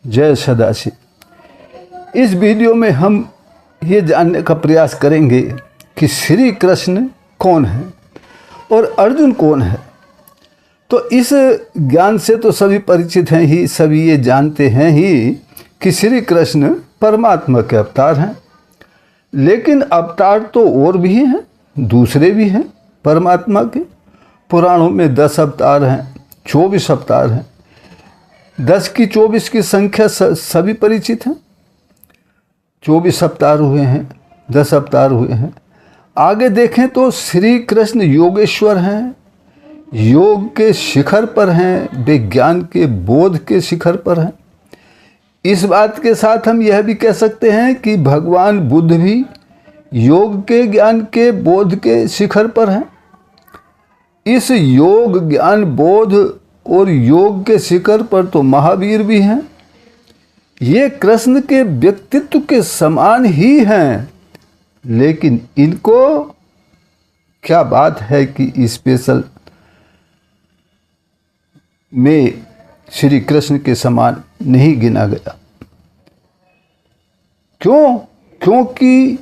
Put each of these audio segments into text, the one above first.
जय सदाशिव। इस वीडियो में हम ये जानने का प्रयास करेंगे कि श्री कृष्ण कौन है और अर्जुन कौन है। तो इस ज्ञान से तो सभी परिचित हैं ही, सभी ये जानते हैं ही कि श्री कृष्ण परमात्मा के अवतार हैं। लेकिन अवतार तो और भी हैं, दूसरे भी हैं परमात्मा के। पुराणों में 10 अवतार हैं, 24 अवतार हैं। 10 की 24 की संख्या सभी परिचित हैं। 24 अवतार हुए हैं, 10 अवतार हुए हैं। आगे देखें तो श्री कृष्ण योगेश्वर हैं, योग के शिखर पर हैं, विज्ञान के बोध के शिखर पर हैं। इस बात के साथ हम यह भी कह सकते हैं कि भगवान बुद्ध भी योग के ज्ञान के बोध के शिखर पर हैं। इस योग ज्ञान बोध और योग के शिखर पर तो महावीर भी हैं। ये कृष्ण के व्यक्तित्व के समान ही हैं, लेकिन इनको क्या बात है कि स्पेशल में श्री कृष्ण के समान नहीं गिना गया। क्यों? क्योंकि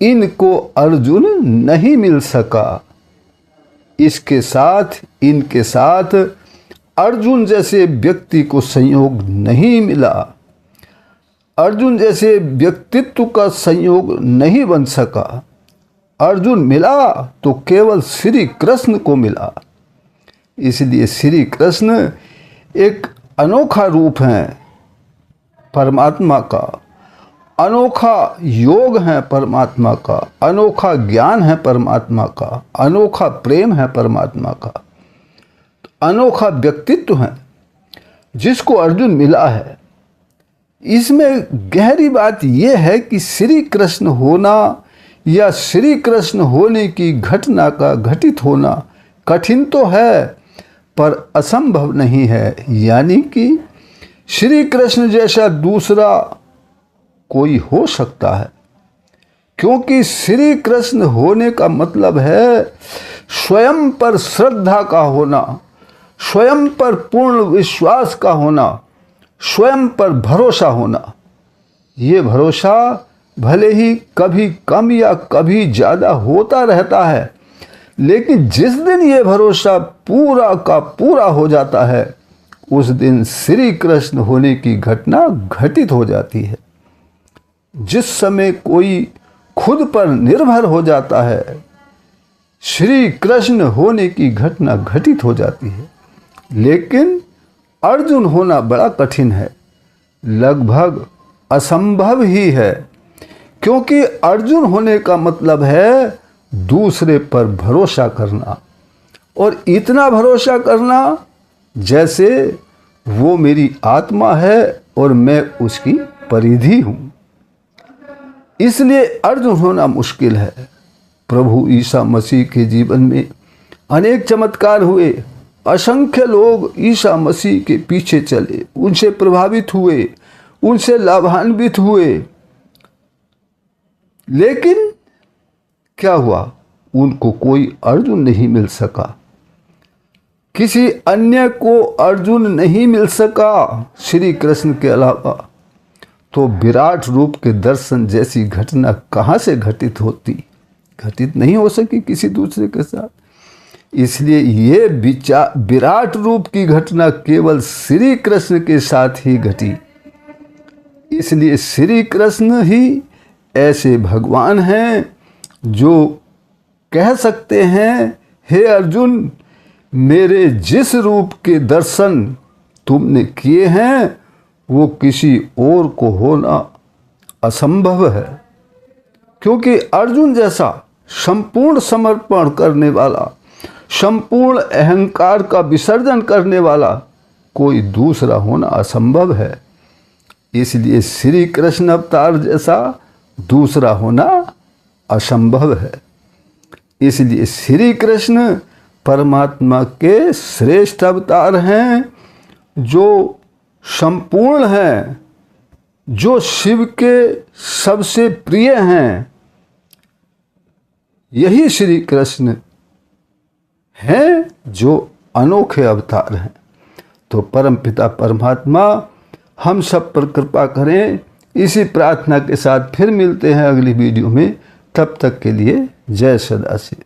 इनको अर्जुन नहीं मिल सका। इसके साथ इनके साथ अर्जुन जैसे व्यक्ति को संयोग नहीं मिला। अर्जुन जैसे व्यक्तित्व का संयोग नहीं बन सका। अर्जुन मिला तो केवल श्री कृष्ण को मिला। इसलिए श्री कृष्ण एक अनोखा रूप है परमात्मा का, अनोखा योग है परमात्मा का, अनोखा ज्ञान है परमात्मा का, अनोखा प्रेम है परमात्मा का, अनोखा व्यक्तित्व है जिसको अर्जुन मिला है। इसमें गहरी बात यह है कि श्री कृष्ण होना या श्री कृष्ण होने की घटना का घटित होना कठिन तो है पर असंभव नहीं है। यानी कि श्री कृष्ण जैसा दूसरा कोई हो सकता है, क्योंकि श्री कृष्ण होने का मतलब है स्वयं पर श्रद्धा का होना, स्वयं पर पूर्ण विश्वास का होना, स्वयं पर भरोसा होना। ये भरोसा भले ही कभी कम या कभी ज़्यादा होता रहता है, लेकिन जिस दिन ये भरोसा पूरा का पूरा हो जाता है उस दिन श्री कृष्ण होने की घटना घटित हो जाती है। जिस समय कोई खुद पर निर्भर हो जाता है, श्री कृष्ण होने की घटना घटित हो जाती है। लेकिन अर्जुन होना बड़ा कठिन है, लगभग असंभव ही है, क्योंकि अर्जुन होने का मतलब है दूसरे पर भरोसा करना, और इतना भरोसा करना जैसे वो मेरी आत्मा है और मैं उसकी परिधि हूँ। इसलिए अर्जुन होना मुश्किल है। प्रभु ईसा मसीह के जीवन में अनेक चमत्कार हुए। असंख्य लोग ईसा मसीह के पीछे चले, उनसे प्रभावित हुए, उनसे लाभान्वित हुए। लेकिन क्या हुआ? उनको कोई अर्जुन नहीं मिल सका, किसी अन्य को अर्जुन नहीं मिल सका श्री कृष्ण के अलावा। तो विराट रूप के दर्शन जैसी घटना कहाँ से घटित होती? घटित नहीं हो सकी किसी दूसरे के साथ। इसलिए ये विराट रूप की घटना केवल श्री कृष्ण के साथ ही घटी। इसलिए श्री कृष्ण ही ऐसे भगवान हैं जो कह सकते हैं, हे अर्जुन, मेरे जिस रूप के दर्शन तुमने किए हैं वो किसी और को होना असंभव है। क्योंकि अर्जुन जैसा संपूर्ण समर्पण करने वाला, संपूर्ण अहंकार का विसर्जन करने वाला कोई दूसरा होना असंभव है। इसलिए श्री कृष्ण अवतार जैसा दूसरा होना असंभव है। इसलिए श्री कृष्ण परमात्मा के श्रेष्ठ अवतार हैं, जो संपूर्ण हैं, जो शिव के सबसे प्रिय हैं। यही श्री कृष्ण हैं जो अनोखे अवतार हैं। तो परमपिता परमात्मा हम सब पर कृपा करें। इसी प्रार्थना के साथ फिर मिलते हैं अगली वीडियो में। तब तक के लिए जय सदाशिव।